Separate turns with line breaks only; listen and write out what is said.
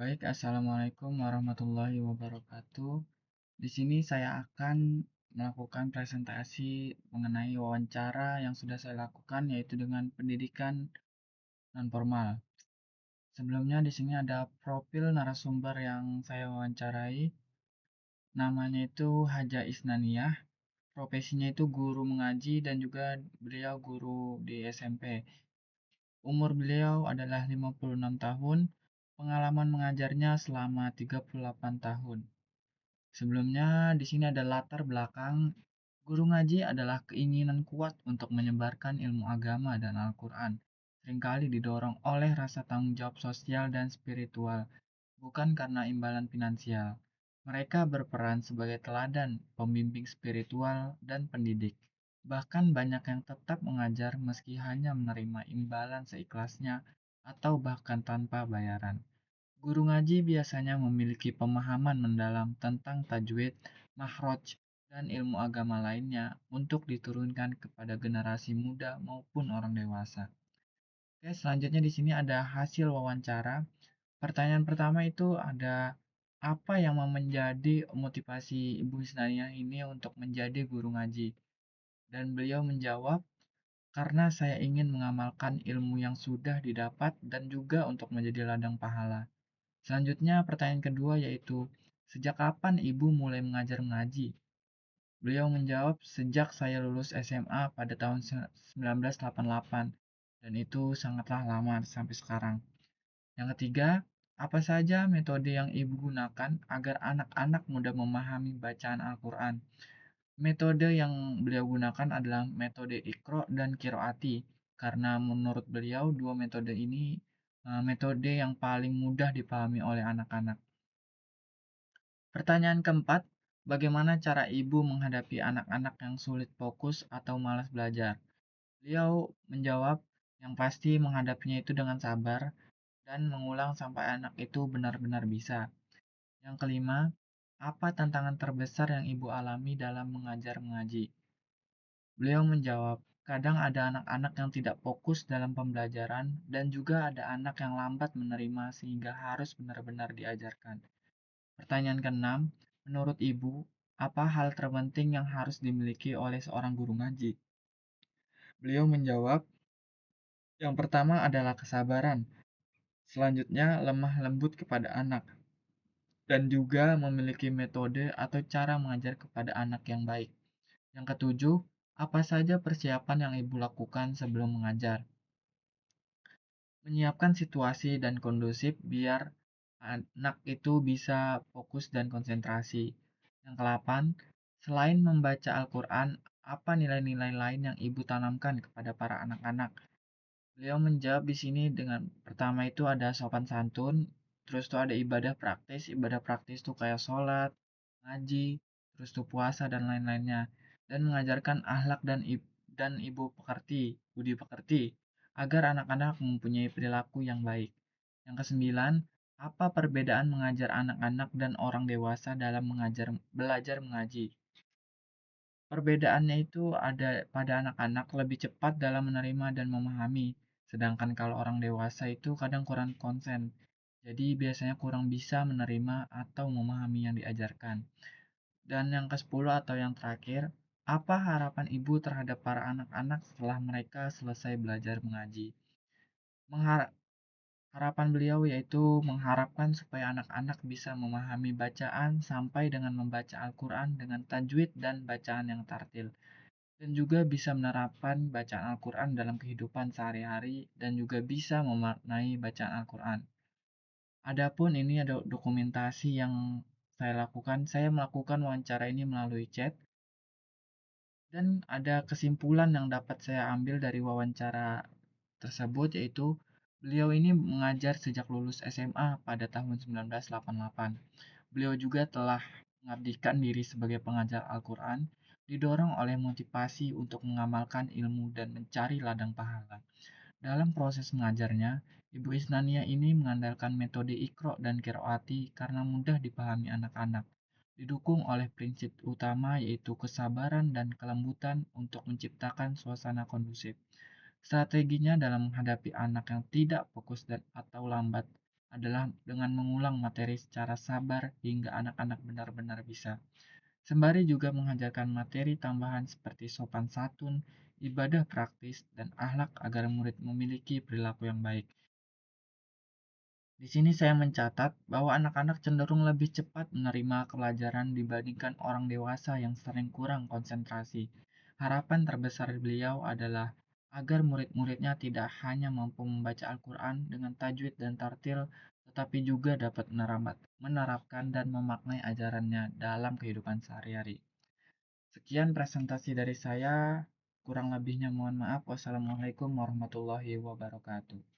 Baik, Assalamualaikum warahmatullahi wabarakatuh. Di sini saya akan melakukan presentasi mengenai wawancara yang sudah saya lakukan, yaitu dengan pendidikan nonformal. Sebelumnya di sini ada profil narasumber yang saya wawancarai. Namanya itu Haja Isnaniyah, profesinya itu guru mengaji dan juga beliau guru di SMP. Umur beliau adalah 56 tahun, pengalaman mengajarnya selama 38 tahun. Sebelumnya, di sini ada latar belakang. Guru ngaji adalah keinginan kuat untuk menyebarkan ilmu agama dan Al-Quran. Seringkali didorong oleh rasa tanggung jawab sosial dan spiritual, bukan karena imbalan finansial. Mereka berperan sebagai teladan, pembimbing spiritual, dan pendidik. Bahkan banyak yang tetap mengajar meski hanya menerima imbalan seikhlasnya atau bahkan tanpa bayaran. Guru ngaji biasanya memiliki pemahaman mendalam tentang tajwid, makhraj, dan ilmu agama lainnya untuk diturunkan kepada generasi muda maupun orang dewasa. Oke, selanjutnya di sini ada hasil wawancara. Pertanyaan pertama itu ada apa yang menjadi motivasi Ibu Hisnania ini untuk menjadi guru ngaji? Dan beliau menjawab, karena saya ingin mengamalkan ilmu yang sudah didapat dan juga untuk menjadi ladang pahala. Selanjutnya pertanyaan kedua yaitu, sejak kapan ibu mulai mengajar mengaji? Beliau menjawab, sejak saya lulus SMA pada tahun 1988, dan itu sangatlah lama sampai sekarang. Yang ketiga, apa saja metode yang ibu gunakan agar anak-anak mudah memahami bacaan Al-Quran? Metode yang beliau gunakan adalah metode Iqra dan Qiraati, karena menurut beliau dua metode ini metode yang paling mudah dipahami oleh anak-anak. Pertanyaan keempat, bagaimana cara ibu menghadapi anak-anak yang sulit fokus atau malas belajar? Beliau menjawab, yang pasti menghadapinya itu dengan sabar dan mengulang sampai anak itu benar-benar bisa. Yang kelima, apa tantangan terbesar yang ibu alami dalam mengajar mengaji? Beliau menjawab, kadang ada anak-anak yang tidak fokus dalam pembelajaran dan juga ada anak yang lambat menerima sehingga harus benar-benar diajarkan. Pertanyaan keenam, menurut Ibu, apa hal terpenting yang harus dimiliki oleh seorang guru ngaji? Beliau menjawab, yang pertama adalah kesabaran, selanjutnya lemah lembut kepada anak, dan juga memiliki metode atau cara mengajar kepada anak yang baik. Yang ketujuh, apa saja persiapan yang Ibu lakukan sebelum mengajar? Menyiapkan situasi dan kondusif biar anak itu bisa fokus dan konsentrasi. Yang ke-8, selain membaca Al-Quran, apa nilai-nilai lain yang ibu tanamkan kepada para anak-anak? Beliau menjawab di sini dengan pertama itu ada sopan santun, terus tuh ada ibadah praktis tuh kayak sholat, ngaji, terus tuh puasa dan lain-lainnya, dan mengajarkan akhlak dan ibu pekerti, budi pekerti, agar anak-anak mempunyai perilaku yang baik. Yang kesembilan, apa perbedaan mengajar anak-anak dan orang dewasa dalam belajar mengaji? Perbedaannya itu ada pada anak-anak lebih cepat dalam menerima dan memahami, sedangkan kalau orang dewasa itu kadang kurang konsen. Jadi biasanya kurang bisa menerima atau memahami yang diajarkan. Dan yang ke-10 atau yang terakhir, apa harapan ibu terhadap para anak-anak setelah mereka selesai belajar mengaji? Harapan beliau yaitu mengharapkan supaya anak-anak bisa memahami bacaan sampai dengan membaca Al-Quran dengan tajwid dan bacaan yang tartil, dan juga bisa menerapkan bacaan Al-Quran dalam kehidupan sehari-hari dan juga bisa memaknai bacaan Al-Quran. Adapun ini ada dokumentasi yang saya lakukan. Saya melakukan wawancara ini melalui chat dan ada kesimpulan yang dapat saya ambil dari wawancara tersebut yaitu beliau ini mengajar sejak lulus SMA pada tahun 1988. Beliau juga telah mengabdikan diri sebagai pengajar Al-Quran, didorong oleh motivasi untuk mengamalkan ilmu dan mencari ladang pahala. Dalam proses mengajarnya, Ibu Isnania ini mengandalkan metode Iqra dan Qiraati karena mudah dipahami anak-anak, didukung oleh prinsip utama yaitu kesabaran dan kelembutan untuk menciptakan suasana kondusif. Strateginya dalam menghadapi anak yang tidak fokus dan atau lambat adalah dengan mengulang materi secara sabar hingga anak-anak benar-benar bisa. Sembari juga mengajarkan materi tambahan seperti sopan santun, ibadah praktis, dan akhlak agar murid memiliki perilaku yang baik. Di sini saya mencatat bahwa anak-anak cenderung lebih cepat menerima pelajaran dibandingkan orang dewasa yang sering kurang konsentrasi. Harapan terbesar beliau adalah agar murid-muridnya tidak hanya mampu membaca Al-Quran dengan tajwid dan tartil, tetapi juga dapat menerapkan dan memaknai ajarannya dalam kehidupan sehari-hari. Sekian presentasi dari saya, kurang lebihnya mohon maaf. Wassalamualaikum warahmatullahi wabarakatuh.